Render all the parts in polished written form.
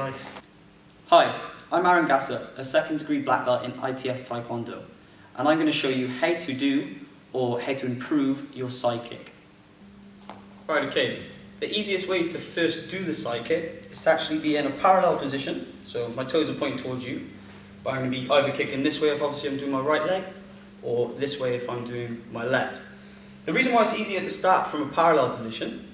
Christ. Hi, I'm Gassor, a second degree black belt in ITF Taekwondo, and I'm going to show you how to do or how to improve your side kick. Right, okay, the easiest way to first do the side kick is to actually be in a parallel position, so my toes are pointing towards you, but I'm going to be either kicking this way if obviously I'm doing my right leg, or this way if I'm doing my left. The reason why it's easier to start from a parallel position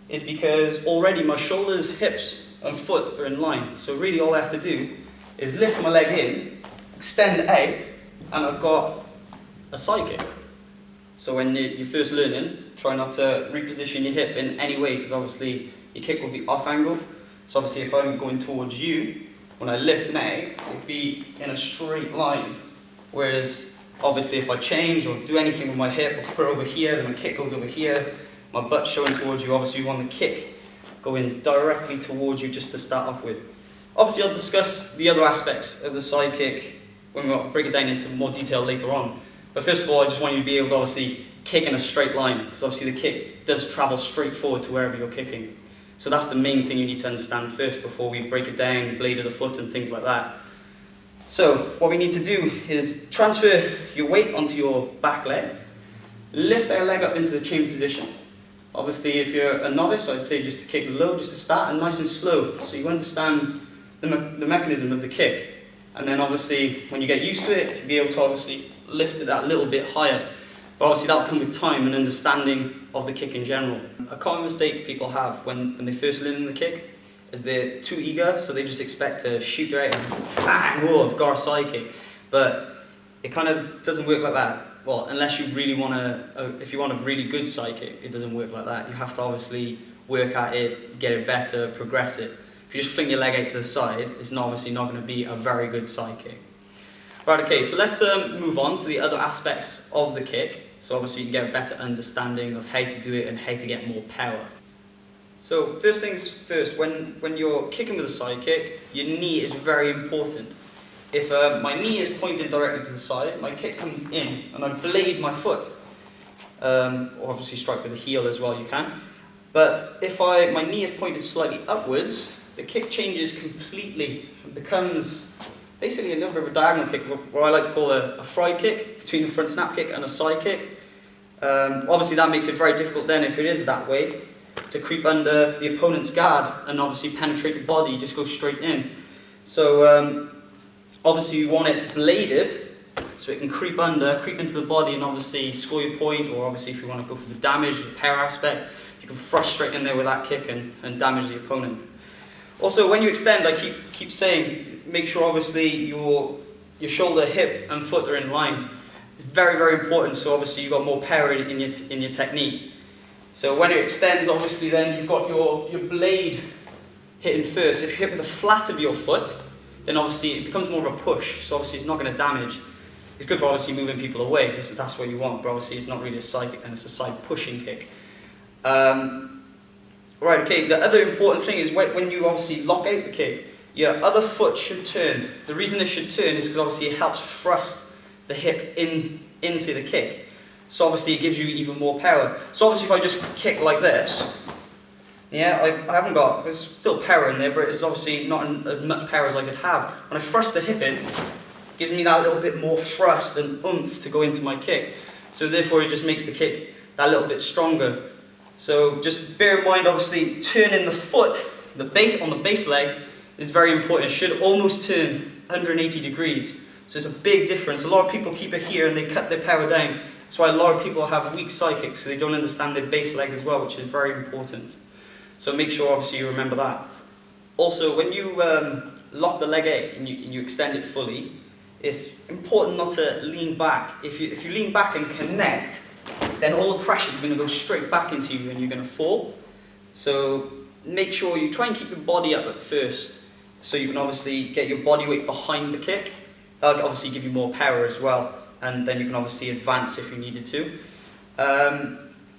is because already my shoulders, hips and foot are in line. So really all I have to do is lift my leg in, extend out, and I've got a side kick. So when you're first learning, try not to reposition your hip in any way, because obviously your kick will be off angle. So obviously if I'm going towards you, when I lift now, it'll be in a straight line. Whereas obviously if I change or do anything with my hip, or put it over here, then my kick goes over here, my butt showing towards you, obviously you want the kick going directly towards you just to start off with. Obviously I'll discuss the other aspects of the side kick when we'll break it down into more detail later on. But first of all, I just want you to be able to obviously kick in a straight line, because obviously the kick does travel straight forward to wherever you're kicking. So that's the main thing you need to understand first before we break it down, blade of the foot and things like that. So what we need to do is transfer your weight onto your back leg, lift our leg up into the chain position. Obviously if you're a novice, I'd say just to kick low, just to start, and nice and slow, so you understand the mechanism of the kick. And then obviously when you get used to it, you'll be able to obviously lift it that little bit higher. But obviously that'll come with time and understanding of the kick in general. A common mistake people have when they first learn the kick is they're too eager, so they just expect to shoot right and bang, whoa, I've got a side kick. But it kind of doesn't work like that. Well, unless you really want if you want a really good side kick, it doesn't work like that. You have to obviously work at it, get it better, progress it. If you just fling your leg out to the side, it's obviously not going to be a very good side kick. Right, okay, so let's move on to the other aspects of the kick. So obviously you can get a better understanding of how to do it and how to get more power. So first things first, when you're kicking with a side kick, your knee is very important. If my knee is pointed directly to the side, my kick comes in and I blade my foot. Or obviously strike with the heel as well, you can. But if my knee is pointed slightly upwards, the kick changes completely and becomes basically a little bit of a diagonal kick, what I like to call a fried kick, between the front snap kick and a side kick. Obviously that makes it very difficult then, if it is that way, to creep under the opponent's guard and obviously penetrate the body, just go straight in. So obviously you want it bladed, so it can creep into the body and obviously score your point, or obviously if you want to go for the damage, the power aspect, you can thrust straight in there with that kick and damage the opponent. Also, when you extend, I keep saying, make sure obviously your shoulder, hip and foot are in line. It's very, very important, so obviously you've got more power in your technique. So when it extends, obviously then you've got your blade hitting first. If you hit with the flat of your foot, then obviously it becomes more of a push, so obviously it's not going to damage. It's good for obviously moving people away, because that's what you want, but obviously it's not really a side kick, and it's a side pushing kick. Right, okay, the other important thing is when you obviously lock out the kick, your other foot should turn. The reason it should turn is because obviously it helps thrust the hip into the kick. So obviously it gives you even more power. So obviously if I just kick like this, yeah, I haven't got, there's still power in there, but it's obviously not as much power as I could have. When I thrust the hip in, it gives me that little bit more thrust and oomph to go into my kick. So therefore it just makes the kick that little bit stronger. So just bear in mind, obviously, turning the foot, the base on the base leg is very important. It should almost turn 180 degrees. So it's a big difference. A lot of people keep it here and they cut their power down. That's why a lot of people have weak side kicks, so they don't understand their base leg as well, which is very important. So make sure, obviously, you remember that. Also, when you lock the leg out and you extend it fully, it's important not to lean back. If you lean back and connect, then all the pressure is going to go straight back into you and you're going to fall. So make sure you try and keep your body up at first, so you can obviously get your body weight behind the kick. That'll obviously give you more power as well, and then you can obviously advance if you needed to.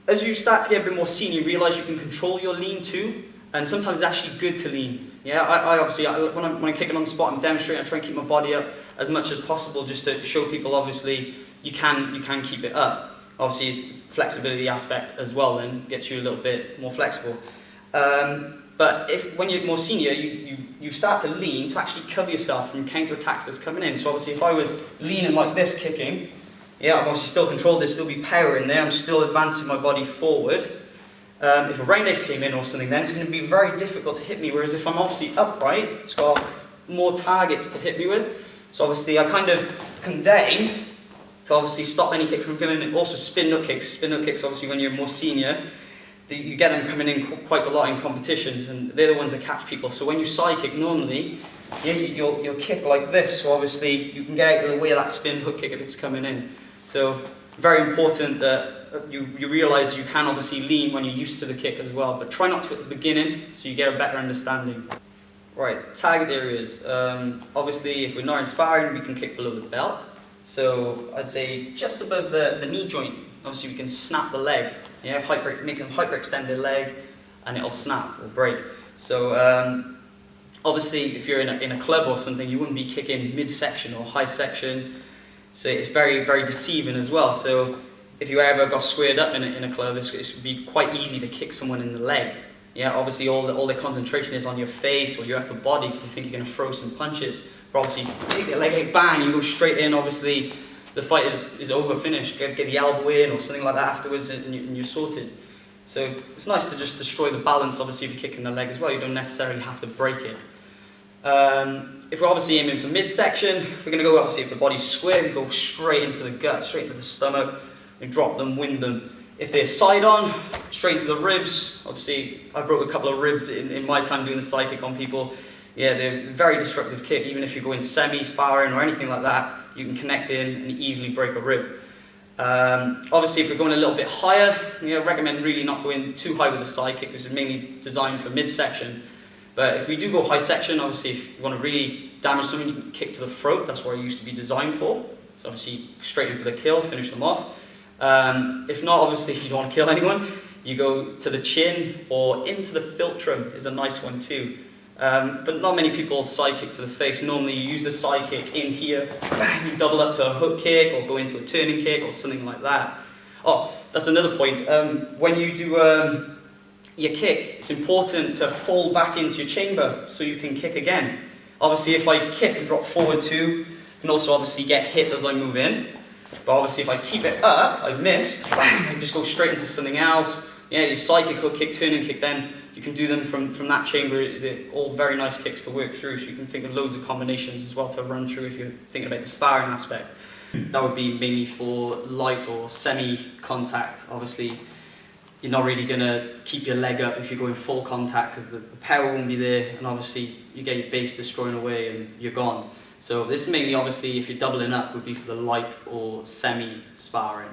As you start to get a bit more senior, you realise you can control your lean too, and sometimes it's actually good to lean. Yeah, I obviously, when I'm kicking on the spot, I'm demonstrating, I try and keep my body up as much as possible, just to show people obviously you can keep it up. Obviously, flexibility aspect as well then gets you a little bit more flexible. But when you're more senior, you start to lean to actually cover yourself from counter-attacks that's coming in. So obviously if I was leaning like this, kicking, yeah, I've obviously still controlled, there's still be power in there, I'm still advancing my body forward. If a roundhouse came in or something, then it's going to be very difficult to hit me, whereas if I'm obviously upright, it's got more targets to hit me with. So obviously I kind of come down to obviously stop any kick from coming in. Also spin nut kicks. Spin nut kicks, obviously when you're more senior, you get them coming in quite a lot in competitions, and they're the ones that catch people. So when you side kick normally, yeah, you'll kick like this, so obviously you can get out of the way of that spin hook kick if it's coming in. So very important that you realise you can obviously lean when you're used to the kick as well, but try not to at the beginning so you get a better understanding. Right, target areas. Obviously if we're not in sparring, we can kick below the belt. So I'd say just above the knee joint. Obviously we can snap the leg. Yeah, make them hyperextend their leg, and it'll snap or break. So obviously, if you're in a club or something, you wouldn't be kicking midsection or high section. So it's very, very deceiving as well. So if you ever got squared up in a club, it would be quite easy to kick someone in the leg. Yeah, obviously all the concentration is on your face or your upper body because they think you're going to throw some punches. But obviously, you take the leg out, bang, you go straight in. Obviously, the fight is over, finished. Get the elbow in or something like that afterwards, and you're sorted. So it's nice to just destroy the balance. Obviously, if you're kicking the leg as well, you don't necessarily have to break it. If we're obviously aiming for midsection, we're going to go, obviously, if the body's square, we go straight into the gut, straight into the stomach, and drop them, wind them. If they're side on, straight into the ribs. Obviously, I broke a couple of ribs in my time doing the side kick on people. Yeah, they're very disruptive kick. Even if you go in semi-sparring or anything like that, you can connect in and easily break a rib. Obviously, if we're going a little bit higher, I recommend really not going too high with the side kick, because it's mainly designed for midsection. But if we do go high section, obviously, if you want to really damage someone, you can kick to the throat. That's what it used to be designed for. So obviously, straight in for the kill, finish them off. If not, obviously, if you don't want to kill anyone, you go to the chin or into the philtrum is a nice one too. But not many people side kick to the face. Normally you use the side kick in here, bang, you double up to a hook kick or go into a turning kick or something like that. Oh, that's another point. When you do your kick, it's important to fall back into your chamber so you can kick again. Obviously if I kick and drop forward too, I can also obviously get hit as I move in. But obviously if I keep it up, I've missed, bang, I just go straight into something else. Yeah, you side kick, hook kick, turning kick, then you can do them from that chamber. They're all very nice kicks to work through, so you can think of loads of combinations as well to run through if you're thinking about the sparring aspect. That would be mainly for light or semi-contact. Obviously, you're not really going to keep your leg up if you're going full contact because the power won't be there, and obviously you get your base destroying away and you're gone. So this mainly, obviously, if you're doubling up, would be for the light or semi-sparring.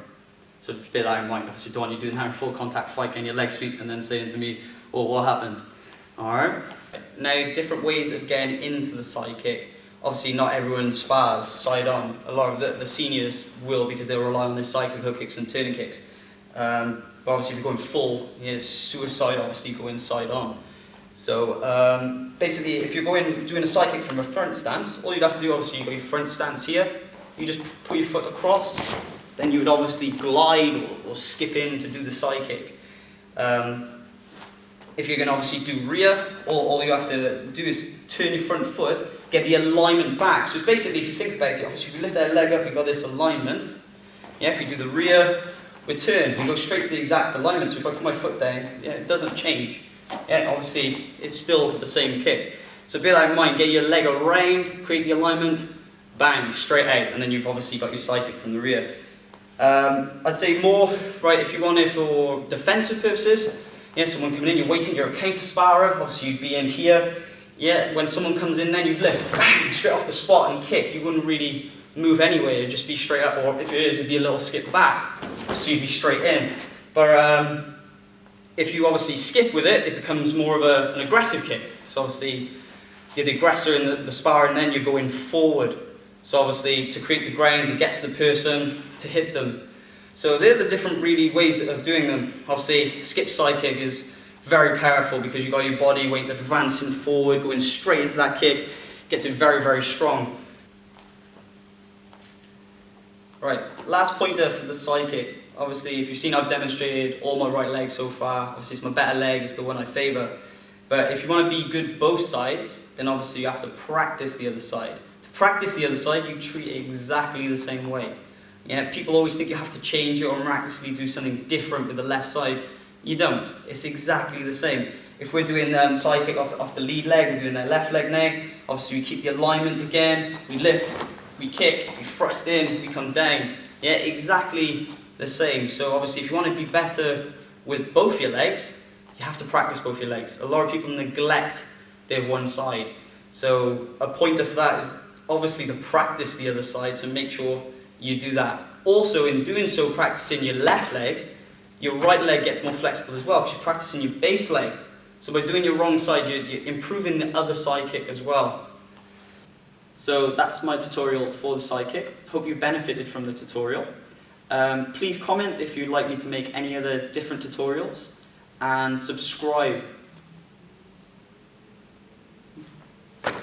So just bear that in mind. Obviously, don't want you doing that in full contact fight, getting your leg sweep and then saying to me, oh, what happened? Alright. Now, different ways of getting into the side kick. Obviously, not everyone spars side on. A lot of the seniors will, because they rely on their side kick, hook kicks and turning kicks. But obviously, if you're going full, it's suicide, obviously, go inside on. So basically, if you're doing a side kick from a front stance, all you'd have to do, obviously, you've got your front stance here. You just put your foot across. Then you would obviously glide or skip in to do the side kick. If you're going to obviously do rear, all you have to do is turn your front foot, get the alignment back. So it's basically, if you think about it, obviously if you lift that leg up, you've got this alignment. Yeah, if you do the rear, we turn, we go straight to the exact alignment. So if I put my foot down, yeah, it doesn't change. Yeah, obviously it's still the same kick. So bear that in mind, get your leg around, create the alignment, bang, straight out, and then you've obviously got your side kick from the rear. I'd say more, right, if you want it for defensive purposes, yeah, someone coming in, you're waiting, you're a counter sparrer, obviously you'd be in here. Yeah, when someone comes in then you lift, bang, straight off the spot and kick. You wouldn't really move anywhere, it'd just be straight up, or if it is, it'd be a little skip back, so you'd be straight in. But if you obviously skip with it, it becomes more of an aggressive kick. So obviously, you're the aggressor in the spar and then you're going forward. So obviously, to create the ground, to get to the person, to hit them. So they're the different really ways of doing them. Obviously, skip side kick is very powerful because you've got your body weight advancing forward, going straight into that kick, gets it very, very strong. Right, last pointer for the side kick. Obviously, if you've seen I've demonstrated all my right leg so far, obviously it's my better leg, it's the one I favour. But if you want to be good both sides, then obviously you have to practice the other side. To practice the other side, you treat it exactly the same way. Yeah, people always think you have to change it or miraculously do something different with the left side. You don't. It's exactly the same. If we're doing side kick off the lead leg, we're doing the left leg now. Obviously we keep the alignment again. We lift, we kick, we thrust in, we come down. Yeah, exactly the same. So obviously if you want to be better with both your legs, you have to practice both your legs. A lot of people neglect their one side. So a pointer for that is obviously to practice the other side, so make sure you do that. Also, in doing so, practicing your left leg, your right leg gets more flexible as well because you're practicing your base leg. So by doing your wrong side, you're improving the other side kick as well. So that's my tutorial for the side kick. Hope you benefited from the tutorial. Please comment if you'd like me to make any other different tutorials, and subscribe